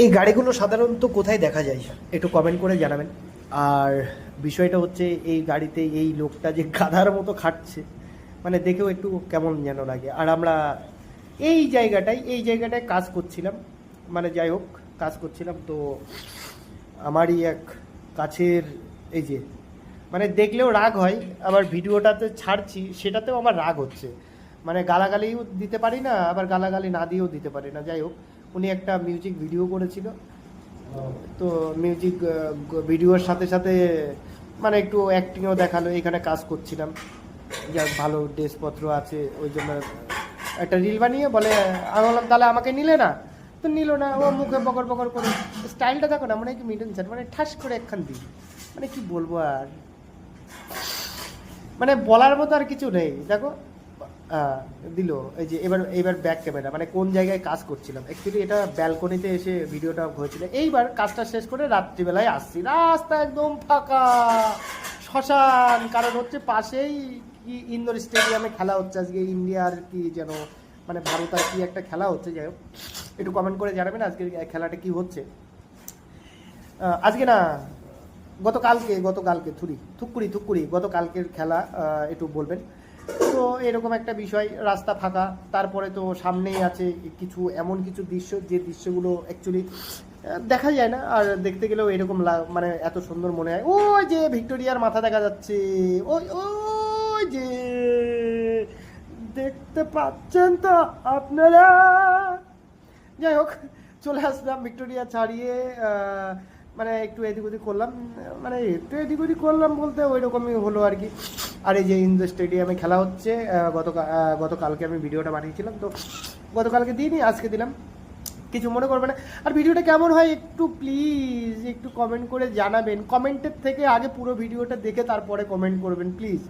এই গাড়িগুলো সাধারণত কোথায় দেখা যায় একটু কমেন্ট করে জানাবেন। আর বিষয়টা হচ্ছে এই গাড়িতে এই লোকটা যে গাধার মতো খাটছে, মানে দেখেও একটু কেমন যেন লাগে। আর আমরা এই জায়গাটায় কাজ করছিলাম, মানে যাই হোক কাজ করছিলাম তো আমারই এক কাছের এই যে, মানে দেখলেও রাগ হয়, আবার ভিডিওটাতে ছাড়ছি সেটাতেও আমার রাগ হচ্ছে। মানে গালাগালিও দিতে পারি না, আবার গালাগালি না দিয়েও দিতে পারি না। যাই হোক, উনি একটা মিউজিক ভিডিও করেছিল, তো মিউজিক ভিডিওর সাথে সাথে মানে একটু অ্যাক্টিংও দেখালো। এখানে কাজ করছিলাম, যাক ভালো ড্রেসপত্র আছে, ওই জন্য একটা রিল বানিয়ে বলে। আমি বললাম তাহলে আমাকে নিলে না, তো নিল না। ও মুখে বকর বকর করে, স্টাইলটা দেখো না, মনে হয় কি মিডল স্যার, মানে ঠাস করে একখান দিই, মানে কি বলবো আর, মানে বলার মতো আর কিছু নেই। দেখো দিল এই যে। এবার এবার ব্যাক ক্যামেরা, মানে কোন জায়গায় কাজ করছিলাম অ্যাকচুয়ালি, এটা ব্যালকনিতে এসে ভিডিওটা হয়েছিল। এইবার কাজটা শেষ করে রাত্রিবেলায় আসছি, রাস্তা একদম ফাঁকা, শ্মশান। কারণ হচ্ছে পাশেই কি ইন্দোর স্টেডিয়ামে খেলা হচ্ছে আজকে, ইন্ডিয়ার কি যেন, মানে ভারত আর কি একটা খেলা হচ্ছে। যাই হোক, একটু কমেন্ট করে জানাবেন আজকের খেলাটা কি হচ্ছে। আজকে না, গতকালকে থুকুড়ি গতকালকের খেলা, একটু বলবেন। তো এরকম একটা বিষয়, রাস্তা ফাঁকা, তারপরে তো সামনেই আছে কিছু এমন কিছু দৃশ্য, যে দৃশ্যগুলো অ্যাকচুয়ালি দেখা যায় না, আর দেখতে গেলেও এরকম মানে এত সুন্দর মনে হয়। ওই যে ভিক্টোরিয়ার মাথা দেখা যাচ্ছে, ওই ওই যে, দেখতে পাচ্ছেন তো আপনারা। যাই হোক, চলে আসলাম ভিক্টোরিয়া ছাড়িয়ে, মানে একটু এদিক ওদিক করলাম, মানে একটু এদিক ওদিক করলাম বলতে ওই রকমই হলো আর কি। আর এই যে ইন্দোর স্টেডিয়ামে খেলা হচ্ছে, গতকালকে আমি ভিডিওটা বানিয়েছিলাম, তো গতকালকে দিইনি, আজকে দিলাম, কিছু মনে করবে না। আর ভিডিওটা কেমন হয় একটু প্লিজ একটু কমেন্ট করে জানাবেন। কমেন্টের থেকে আগে পুরো ভিডিওটা দেখে তারপরে কমেন্ট করবেন প্লিজ।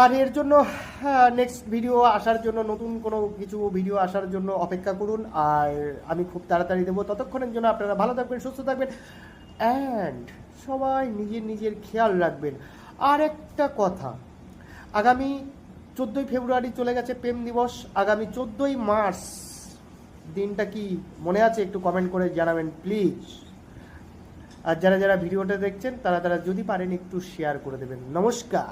আর এর জন্য নেক্সট ভিডিও আসার জন্য, নতুন কোনো কিছু ভিডিও আসার জন্য অপেক্ষা করুন, আর আমি খুব তাড়াতাড়ি দেবো। ততক্ষণের জন্য আপনারা ভালো থাকবেন, সুস্থ থাকবেন, অ্যান্ড সবাই নিজের নিজের খেয়াল রাখবেন। আর একটা কথা, আগামী 14ই ফেব্রুয়ারি চলে গেছে প্রেম দিবস, আগামী 14ই মার্চ দিনটা কি মনে আছে একটু কমেন্ট করে জানাবেন প্লিজ। আর যারা যারা ভিডিওটা দেখছেন তারা যদি পারেন একটু শেয়ার করে দেবেন। নমস্কার।